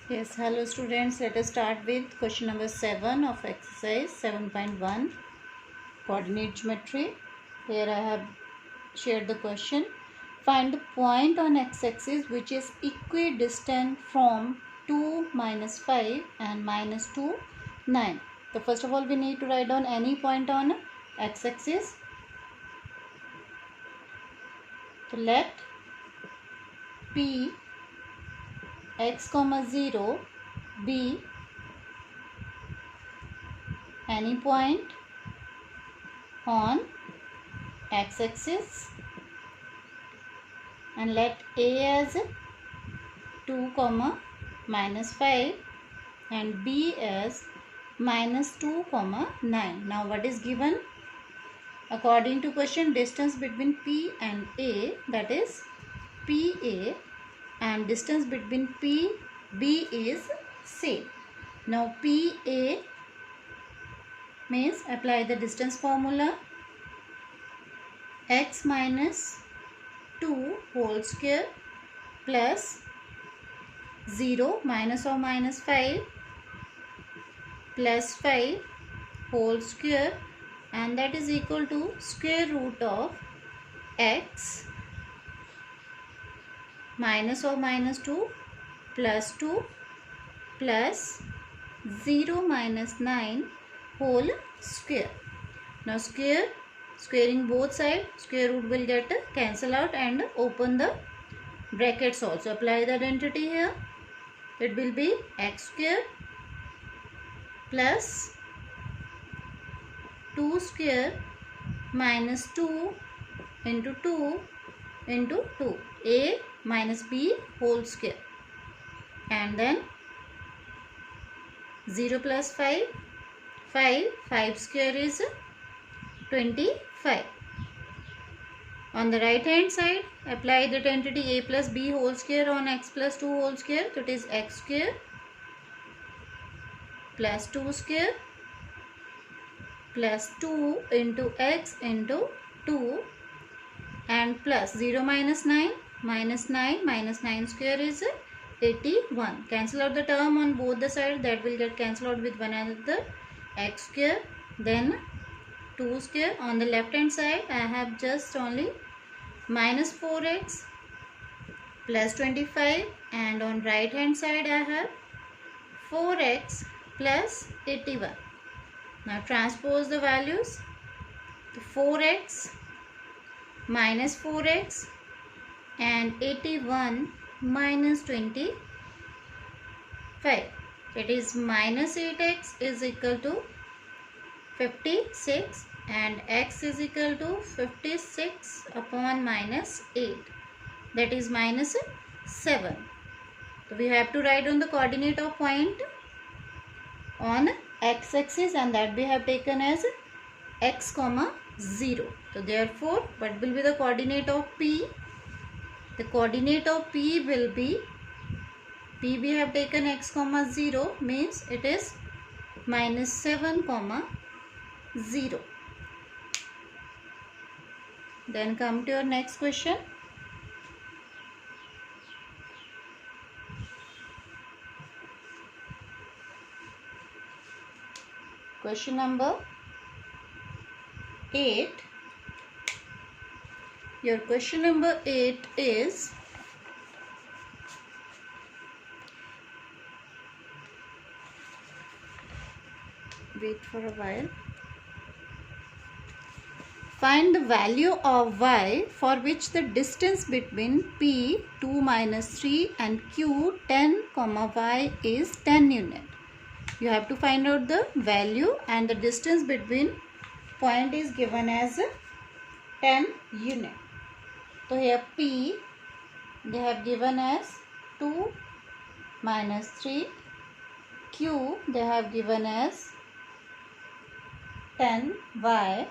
Yes, hello students. Let us start with question number 7 of exercise 7.1 coordinate geometry. Here I have shared the question. Find the point on x-axis which is equidistant from 2, -5 and -2, 9. So first of all we need to write down any point on x-axis. So let P x, 0 be any point on x-axis and let A as 2, -5 and B as -2, 9. Now what is given? According to question, distance between P and A, that is PA, and distance between PB is same. Now PA means apply the distance formula, x minus 2 whole square plus 0 minus or minus 5 plus 5 whole square, and that is equal to square root of x minus or minus 2 plus 2 plus 0 minus 9 whole square. Now squaring both sides, square root will get cancel out and open the brackets also. Apply the identity here. It will be x square plus 2 square minus 2 into 2 into 2, a minus b whole square, and then 0 plus 5, 5 square is 25. On the right hand side, apply the identity a plus b whole square on x plus 2 whole square. So it is x square plus 2 square plus 2 into x into 2 and plus 0 minus 9 minus 9 square is 81. Cancel out the term on both the sides, that will get cancelled out with one another. X square then 2 square. On the left hand side I have just only minus 4x plus 25, and on right hand side I have 4x plus 81. Now transpose the values. 4x minus 4x and 81 minus 25. It is minus 8x is equal to 56 and x is equal to 56 upon minus 8, that is minus 7. So we have to write on the coordinate of point on x-axis, and that we have taken as x, 0. So therefore what will be the coordinate of P? The coordinate of P will be, P we have taken x, 0, means it is minus 7, 0. Then come to your next question. Question number 8. Your question number 8 is, wait for a while. Find the value of y for which the distance between P 2 minus 3 and Q 10, y is 10 unit. You have to find out the value, and the distance between point is given as 10 unit. So here P they have given as 2 minus 3, Q they have given as 10y,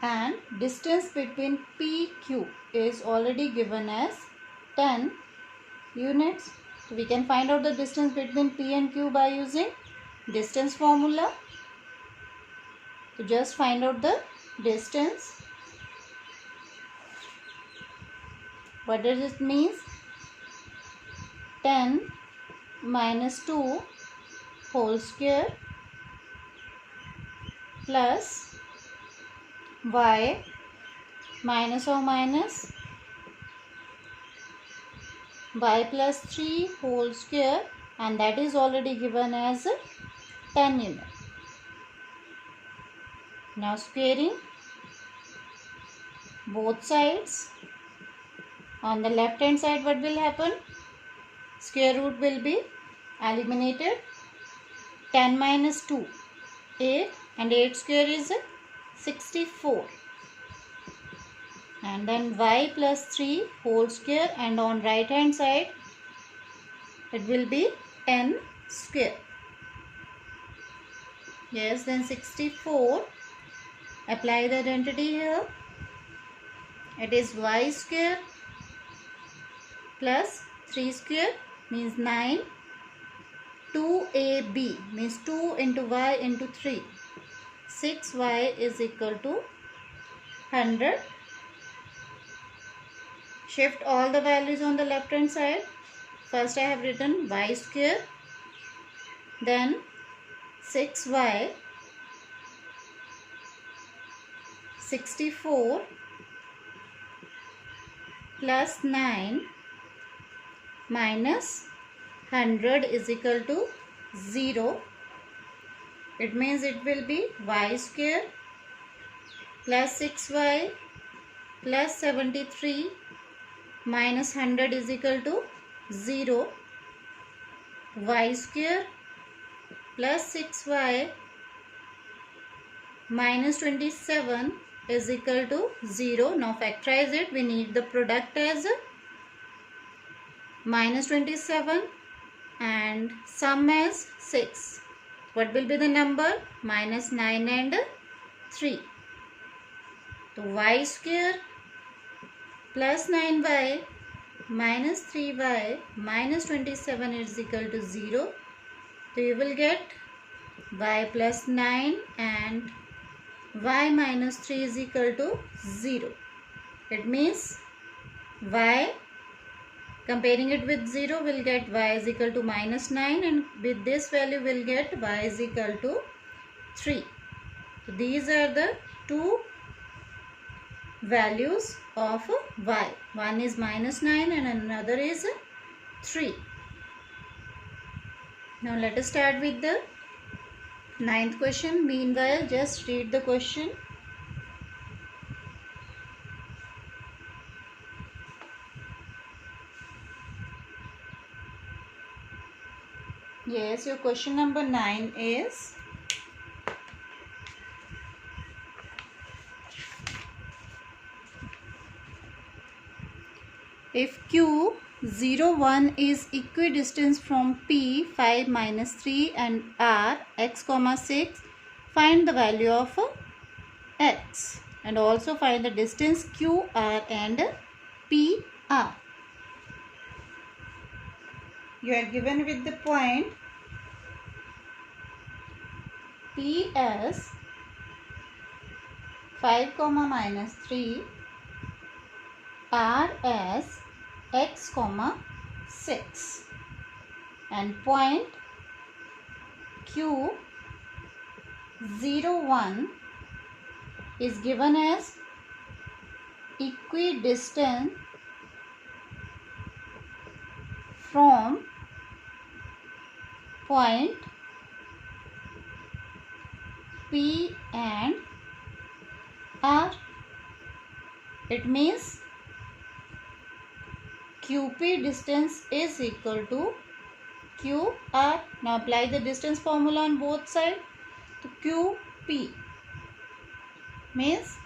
and distance between PQ is already given as 10 units. So we can find out the distance between P and Q by using distance formula. So just find out the distance. What does it mean? 10 minus 2 whole square plus y minus or minus y plus 3 whole square, and that is already given as 10 unit. Now squaring both sides. On the left hand side, what will happen? Square root will be eliminated. 10 minus 2, 8, and 8 square is 64. And then y plus 3 whole square, and on right hand side it will be 10 square. Yes, then 64. Apply the identity here. It is y square plus 3 square means 9. 2ab means 2 into y into 3. 6y is equal to 100. Shift all the values on the left hand side. First I have written y square, then 6y, 64 plus 9 minus 100 is equal to 0. It means it will be y square plus 6y plus 73 minus 100 is equal to 0. Y square plus 6y minus 27 is equal to 0. Now factorize it. We need the product as minus 27 and sum as 6. What will be the number? Minus 9 and 3. So y square plus 9y minus 3y minus 27 is equal to 0. So you will get y plus 9 and y minus 3 is equal to 0. It means y, comparing it with 0, will get y is equal to minus 9, and with this value will get y is equal to 3. So these are the two values of y. One is minus 9 and another is 3. Now let us start with the 9th question. Meanwhile, just read the question. Yes, your question number 9 is if Q 0 1 is equidistant from P 5 minus 3 and R x comma 6, find the value of x and also find the distance QR and PR. You are given with the point P as 5 comma minus 3, R as x comma 6, and point Q 0 1 is given as equidistant from point P and R. It means QP distance is equal to QR. Now apply the distance formula on both sides. So QP means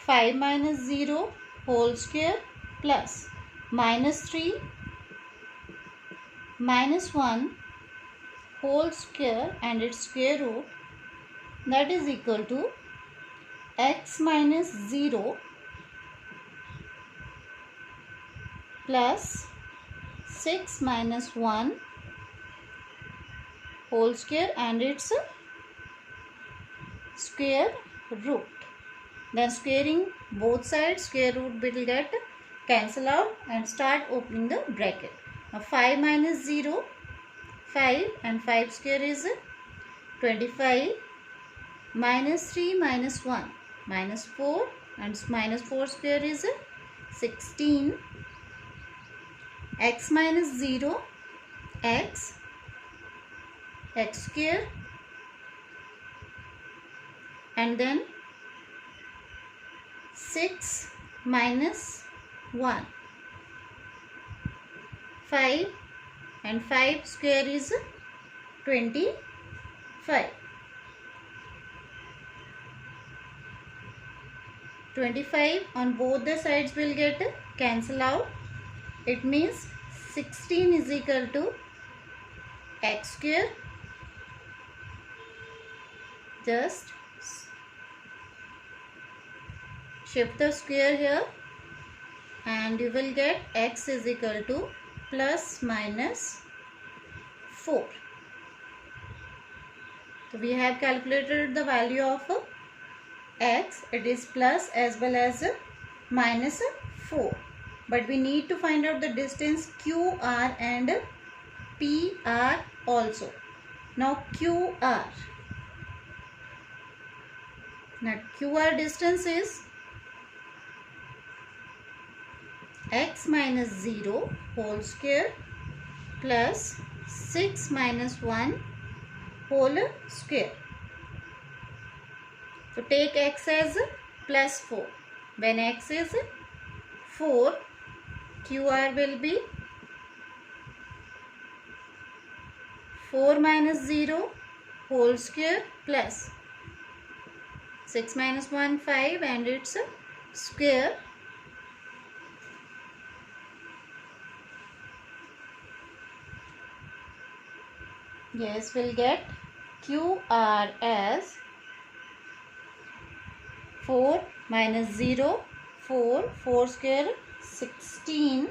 5 minus 0 whole square plus minus 3 minus 1 whole square and its square root, that is equal to x minus 0 plus 6 minus 1 whole square and its square root. Then squaring both sides, square root will get cancel out and start opening the bracket. Now 5 minus 0, 5, and 5 square is 25, minus 3 minus 1, minus 4, and minus 4 square is 16, x minus 0, x square, and then 6 minus 1, 5, and 5 square is 25. 25 on both the sides will get cancel out. It means 16 is equal to x square. Just shift the square here and you will get x is equal to plus minus 4. So we have calculated the value of x. It is plus as well as minus 4. But we need to find out the distance QR and PR also. Now QR. Now QR distance is x minus 0 whole square plus 6 minus 1 whole square. So take x as plus 4. When x is 4, QR will be 4 minus 0 whole square plus 6 minus 1, 5, and it's a square. Yes, we'll get QR as 4 minus 0, 4 square 16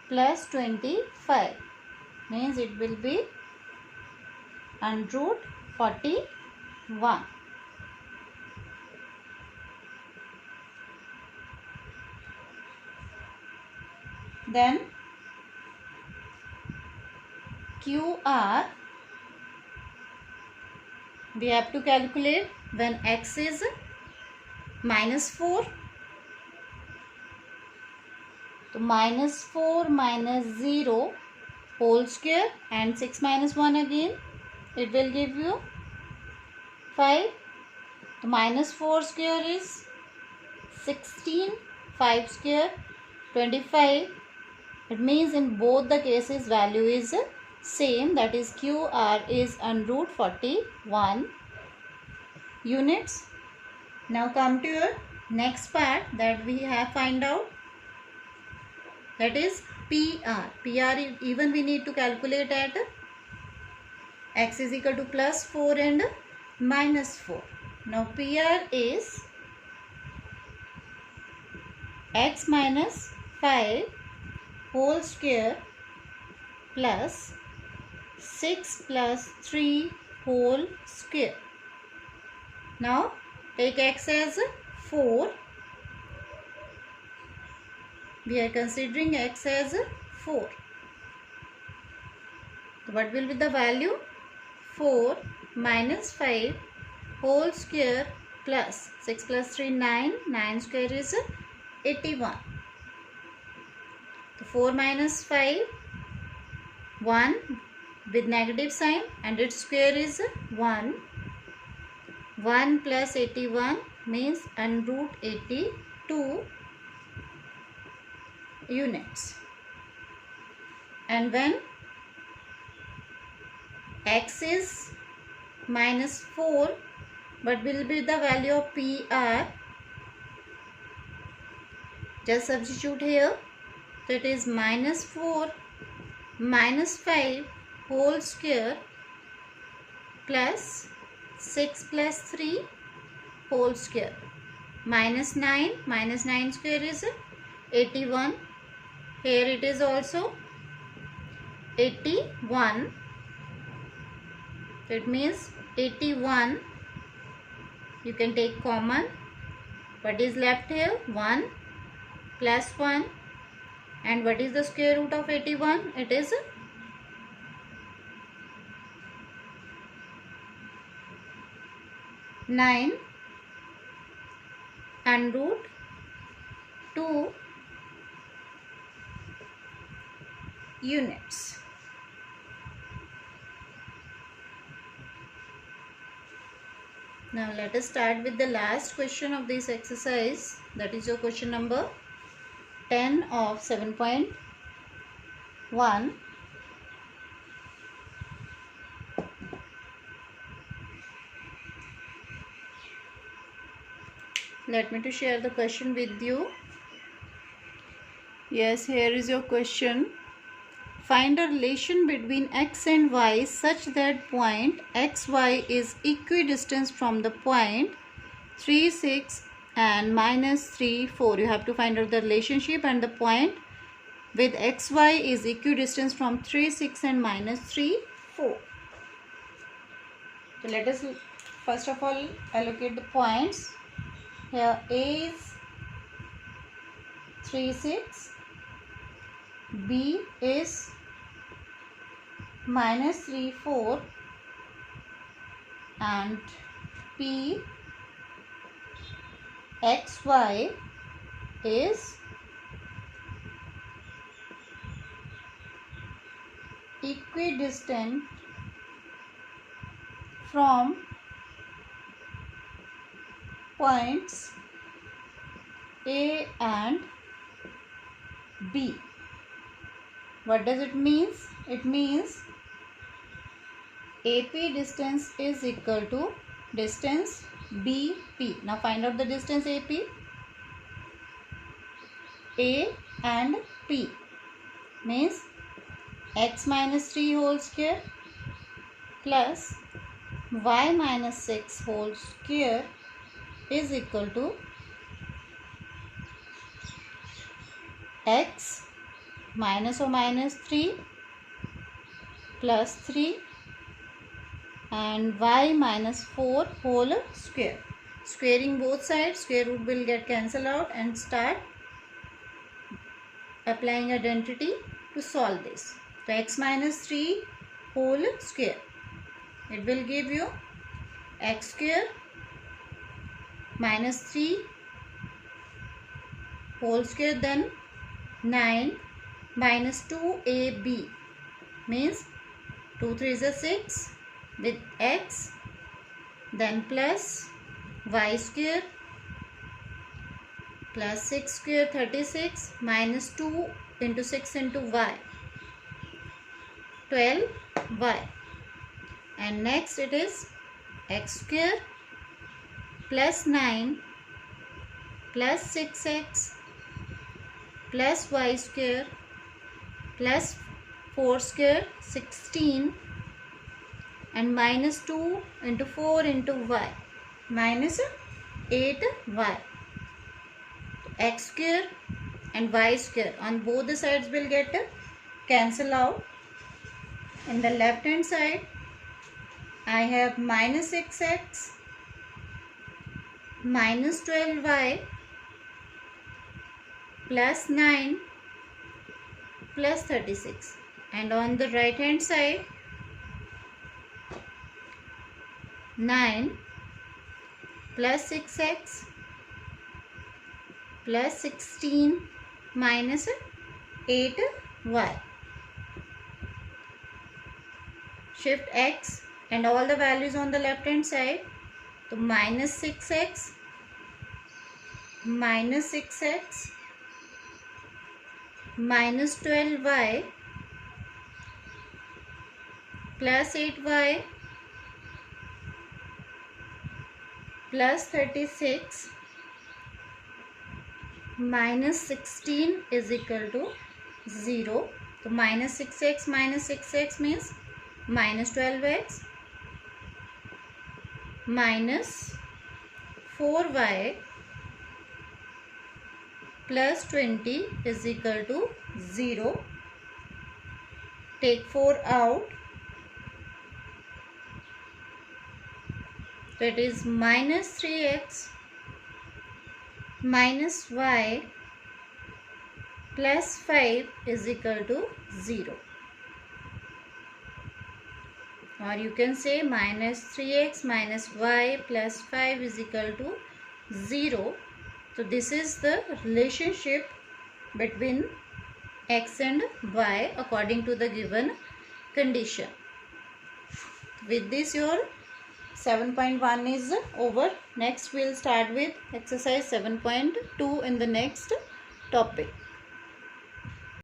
plus 25 means it will be under root 41. Then QR we have to calculate when x is minus 4. So minus 4 minus 0 whole square and 6 minus 1 again, it will give you 5. So minus 4 square is 16, 5 square 25. It means in both the cases value is same, that is QR is under root 41 units. Now come to your next part that we have find out, that is PR. PR even we need to calculate at x is equal to plus 4 and minus 4. Now PR is x minus 5 whole square plus 6 plus 3 whole square. Now take x as 4. We are considering x as 4. So what will be the value? 4 minus 5 whole square plus 6 plus 3 9. 9 square is 81. So 4 minus 5 1 with negative sign and its square is 1. 1 plus 81 means under root 82 units. And when x is minus 4, what will be the value of PR? Just substitute here. So it is minus 4 minus 5 whole square plus 6 plus 3 whole square minus 9. Minus 9 square is 81. Here it is also 81. It means 81. You can take common. What is left here? 1 plus 1 And what is the square root of 81? It is 9 and root 2 units. Now let us start with the last question of this exercise. That is your question number 10 of 7.1. Let me to share the question with you. Yes, here is your question. Find a relation between x and y such that point xy is equidistant from the point 3, 6 and minus 3, 4. You have to find out the relationship and the point with xy is equidistant from 3, 6 and minus 3, 4. So let us first of all allocate the points. Here A is 3, 6, B is minus 3, 4 and P xy is equidistant from points A and B. What does it mean? It means AP distance is equal to distance BP. Now find out the distance AP. A and P means x minus 3 whole square plus y minus 6 whole square is equal to x minus or minus 3 plus 3 and y minus 4 whole square. Squaring both sides, square root will get cancelled out and start applying identity to solve this. So x minus 3 whole square. It will give you x square minus 3 whole square, then 9 minus 2ab means 2 3 is a 6 with x, then plus y square plus 6 square 36 minus 2 into 6 into y 12y, and next it is x square plus 9 plus 6x plus y square plus 4 square 16 and minus 2 into 4 into y minus 8y. X square and y square on both the sides will get cancel out. In the left hand side I have minus 6x minus 12y plus 9 plus 36, and on the right hand side 9 plus 6x plus 16 minus 8y. Shift x and all the values on the left hand side. So minus 6x minus 6x minus 12y plus 8y plus 36 minus 16 is equal to 0. So minus 6x means minus 12x minus 4y plus 20 is equal to 0. Take 4 out. So it is minus 3x minus y plus 5 is equal to 0. Or you can say minus 3x minus y plus 5 is equal to 0. So this is the relationship between x and y according to the given condition. With this, your 7.1 is over. Next we will start with exercise 7.2 in the next topic.